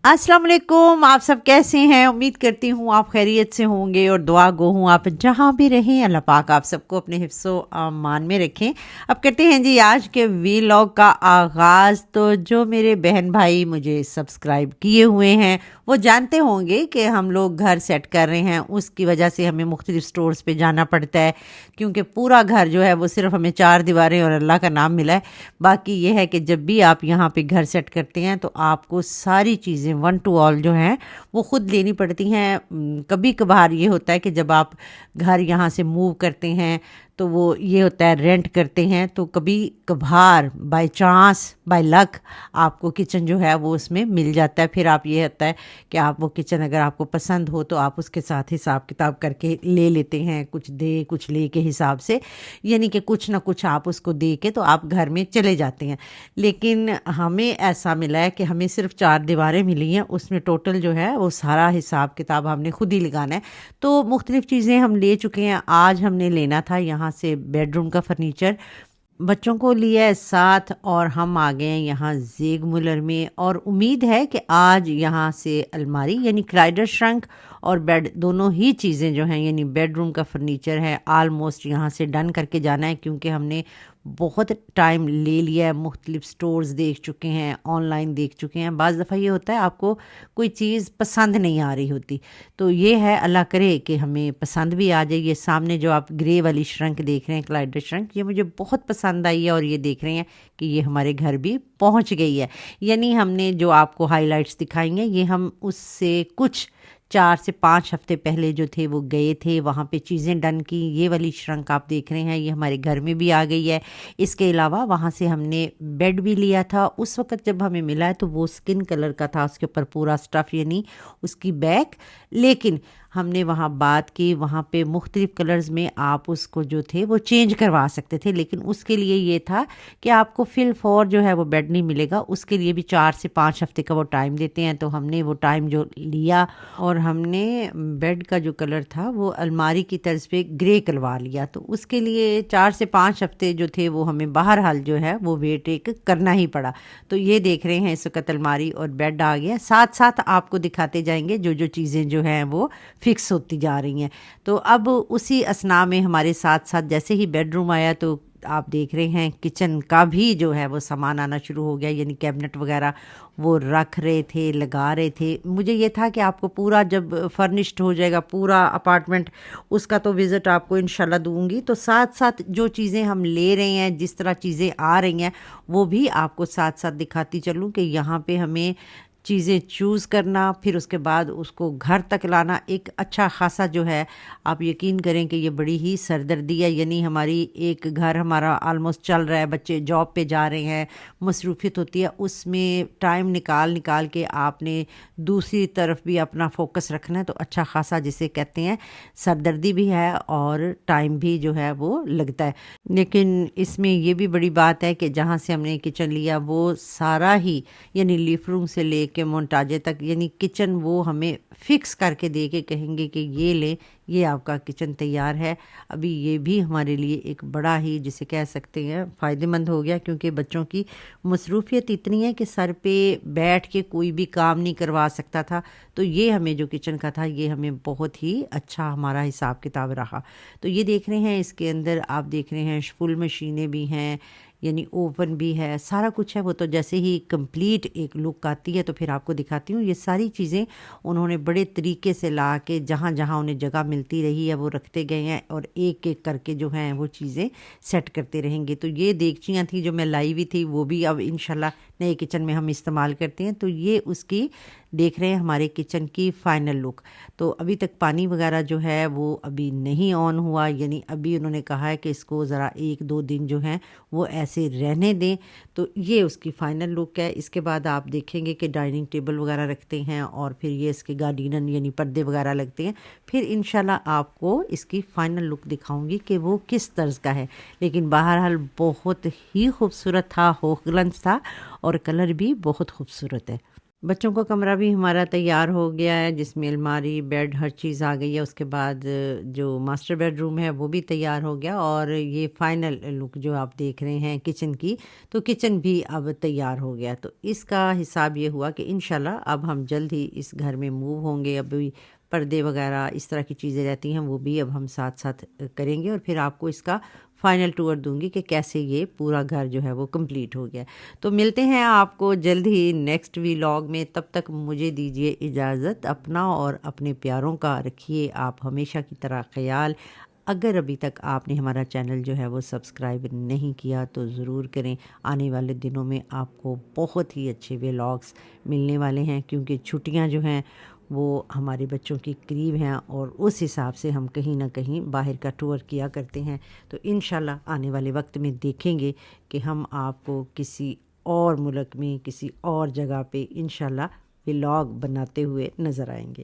अस्सलाम वालेकुम। आप सब कैसे हैं? उम्मीद करती हूँ आप खैरियत से होंगे और दुआ गो हूँ आप जहाँ भी रहें अल्लाह पाक आप सबको अपने हिफ्ज़ो अमान में रखें। अब करते हैं जी आज के वीलॉग का आगाज़। तो जो मेरे बहन भाई मुझे सब्सक्राइब किए हुए हैं वो जानते होंगे कि हम लोग घर सेट कर रहे हैं, उसकी वजह से हमें मुख्तलिफ स्टोर्स पे जाना पड़ता है क्योंकि पूरा घर जो है वो सिर्फ हमें 4 दीवारें और अल्लाह का नाम मिला है। बाकी ये है कि जब भी आप यहाँ पे घर सेट करते हैं तो आपको सारी चीज़ें वन टू ऑल जो हैं वो ख़ुद लेनी पड़ती हैं। कभी कभार ये होता है कि जब आप घर यहाँ से मूव करते हैं तो वो ये होता है रेंट करते हैं, तो कभी कभार बाय चांस बाय लक आपको किचन जो है वो उसमें मिल जाता है। फिर आप ये होता है कि आप वो किचन अगर आपको पसंद हो तो आप उसके साथ हिसाब किताब करके ले लेते हैं, कुछ दे कुछ ले के हिसाब से, यानी कि कुछ ना कुछ आप उसको दे के तो आप घर में चले जाते हैं। लेकिन हमें ऐसा मिला है कि हमें सिर्फ 4 दीवारें मिली हैं, उसमें टोटल जो है वो सारा हिसाब किताब हमने खुद ही लगाना है। तो मुख्तलिफ़ चीज़ें हम ले चुके हैं। आज हमने लेना था यहाँ से बेडरूम का फर्नीचर, बच्चों को लिया है साथ और हम आ गए हैं यहाँ ज़ेग मुलर में। और उम्मीद है कि आज यहाँ से अलमारी यानी क्लाइडर श्रंक और बेड दोनों ही चीज़ें जो हैं यानी बेडरूम का फर्नीचर है आलमोस्ट यहाँ से डन करके जाना है, क्योंकि हमने बहुत टाइम ले लिया है। मुख्तलिफ स्टोर्स देख चुके हैं, ऑनलाइन देख चुके हैं। बाज़ दफ़ा ये होता है आपको कोई चीज़ पसंद नहीं आ रही होती, तो ये है अल्लाह करे कि हमें पसंद भी आ जाए। ये सामने जो आप ग्रे वाली श्रंक देख रहे हैं क्लाइडर श्रंक, ये मुझे बहुत पसंद आई है और ये देख रहे हैं कि ये हमारे घर भी पहुंच गई है। यानी हमने जो आपको हाइलाइट्स दिखाई हैं ये हम उससे कुछ 4 से 5 हफ्ते पहले जो थे वो गए थे, वहाँ पे चीज़ें डन की। ये वाली श्रंक आप देख रहे हैं ये हमारे घर में भी आ गई है। इसके अलावा वहाँ से हमने बेड भी लिया था। उस वक़्त जब हमें मिला है तो वो स्किन कलर का था, उसके ऊपर पूरा स्टफ़ यानी उसकी बैक, लेकिन हमने वहाँ बात की, वहाँ पे मुख्तलिफ़ कलर्स में आप उसको जो थे वो चेंज करवा सकते थे, लेकिन उसके लिए ये था कि आपको फिल फॉर जो है वो बेड नहीं मिलेगा। उसके लिए भी 4 से 5 हफ्ते का वो टाइम देते हैं। तो हमने वो टाइम जो लिया और हमने बेड का जो कलर था वो अलमारी की तर्ज पे ग्रे करवा लिया। तो उसके लिए 4 से 5 हफ्ते जो थे वो हमें बहरहाल जो है वो वेट एक करना ही पड़ा। तो ये देख रहे हैं इस वक्त अलमारी और बेड आ गया। साथ साथ आपको दिखाते जाएंगे जो जो चीज़ें जो हैं वो फिक्स होती जा रही हैं। तो अब उसी असना में हमारे साथ साथ जैसे ही बेडरूम आया तो आप देख रहे हैं किचन का भी जो है वो सामान आना शुरू हो गया, यानी कैबिनेट वगैरह वो रख रहे थे, लगा रहे थे। मुझे ये था कि आपको पूरा जब फर्निश्ड हो जाएगा पूरा अपार्टमेंट, उसका तो विज़िट आपको इंशाल्लाह दूंगी। तो साथ साथ जो चीज़ें हम ले रहे हैं, जिस तरह चीज़ें आ रही हैं वो भी आपको साथ साथ दिखाती चलूँ कि यहाँ पे हमें चीज़ें चूज़ करना, फिर उसके बाद उसको घर तक लाना एक अच्छा खासा जो है, आप यकीन करें कि ये बड़ी ही सरदर्दी है। यानी हमारी एक घर हमारा आलमोस्ट चल रहा है, बच्चे जॉब पे जा रहे हैं, मसरूफियत होती है, उसमें टाइम निकाल निकाल के आपने दूसरी तरफ भी अपना फोकस रखना है। तो अच्छा खासा जिसे कहते हैं सरदर्दी भी है और टाइम भी जो है वो लगता है। लेकिन इसमें ये भी बड़ी बात है कि जहाँ से हमने किचन लिया वो सारा ही यानी लिव रूम से ले के मोन्टाजे तक यानी किचन वो हमें फिक्स करके दे के कहेंगे कि ये ले, ये आपका किचन तैयार है। अभी ये भी हमारे लिए एक बड़ा ही जिसे कह सकते हैं फ़ायदेमंद हो गया, क्योंकि बच्चों की मसरूफियत इतनी है कि सर पे बैठ के कोई भी काम नहीं करवा सकता था। तो ये हमें जो किचन का था ये हमें बहुत ही अच्छा हमारा हिसाब किताब रहा। तो ये देख रहे हैं इसके अंदर आप देख रहे हैं फुल मशीनें भी हैं, यानी ओवन भी है, सारा कुछ है। वो तो जैसे ही कंप्लीट एक लुक आती है तो फिर आपको दिखाती हूँ। ये सारी चीज़ें उन्होंने बड़े तरीके से ला के जहाँ जहाँ उन्हें जगह मिलती रही है वो रखते गए हैं और एक एक करके जो हैं वो चीज़ें सेट करते रहेंगे। तो ये देगचियाँ थी जो मैं लाई हुई थी वो भी अब इंशाल्लाह नए किचन में हम इस्तेमाल करते हैं। तो ये उसकी देख रहे हैं हमारे किचन की फ़ाइनल लुक। तो अभी तक पानी वगैरह जो है वो अभी नहीं ऑन हुआ, यानी अभी उन्होंने कहा है कि इसको ज़रा 1-2 दिन जो हैं वो ऐसे रहने दें। तो ये उसकी फ़ाइनल लुक है। इसके बाद आप देखेंगे कि डाइनिंग टेबल वगैरह रखते हैं और फिर ये इसके गार्डिनन यानी पर्दे वगैरह लगते हैं। फिर इंशाल्लाह आपको इसकी फ़ाइनल लुक दिखाऊंगी कि वो किस तर्ज का है। लेकिन बहरहाल बहुत ही खूबसूरत था, होगलंस था और कलर भी बहुत खूबसूरत है। بچوں کا کمرہ بھی ہمارا تیار ہو گیا ہے، جس میں الماری، بیڈ، ہر چیز آ گئی ہے۔ اس کے بعد جو ماسٹر بیڈ روم ہے وہ بھی تیار ہو گیا، اور یہ فائنل لک جو آپ دیکھ رہے ہیں کچن کی، تو کچن بھی اب تیار ہو گیا۔ تو اس کا حساب یہ ہوا کہ انشاءاللہ اب ہم جلد ہی اس گھر میں موو ہوں گے۔ ابھی پردے وغیرہ اس طرح کی چیزیں رہتی ہیں، وہ بھی اب ہم ساتھ ساتھ کریں گے، اور پھر آپ کو اس کا فائنل ٹور دوں گی کہ کیسے یہ پورا گھر جو ہے وہ کمپلیٹ ہو گیا۔ تو ملتے ہیں آپ کو جلد ہی نیکسٹ ویلاگ میں، تب تک مجھے دیجیے اجازت۔ اپنا اور اپنے پیاروں کا رکھیے آپ ہمیشہ کی طرح خیال۔ اگر ابھی تک آپ نے ہمارا چینل جو ہے وہ سبسکرائب نہیں کیا تو ضرور کریں۔ آنے والے دنوں میں آپ کو بہت ہی اچھے ویلاگس ملنے والے ہیں، کیونکہ چھٹیاں جو ہیں وہ ہمارے بچوں کی قریب ہیں، اور اس حساب سے ہم کہیں نہ کہیں باہر کا ٹور کیا کرتے ہیں۔ تو انشاءاللہ آنے والے وقت میں دیکھیں گے کہ ہم آپ کو کسی اور ملک میں، کسی اور جگہ پہ انشاءاللہ ولاگ بناتے ہوئے نظر آئیں گے۔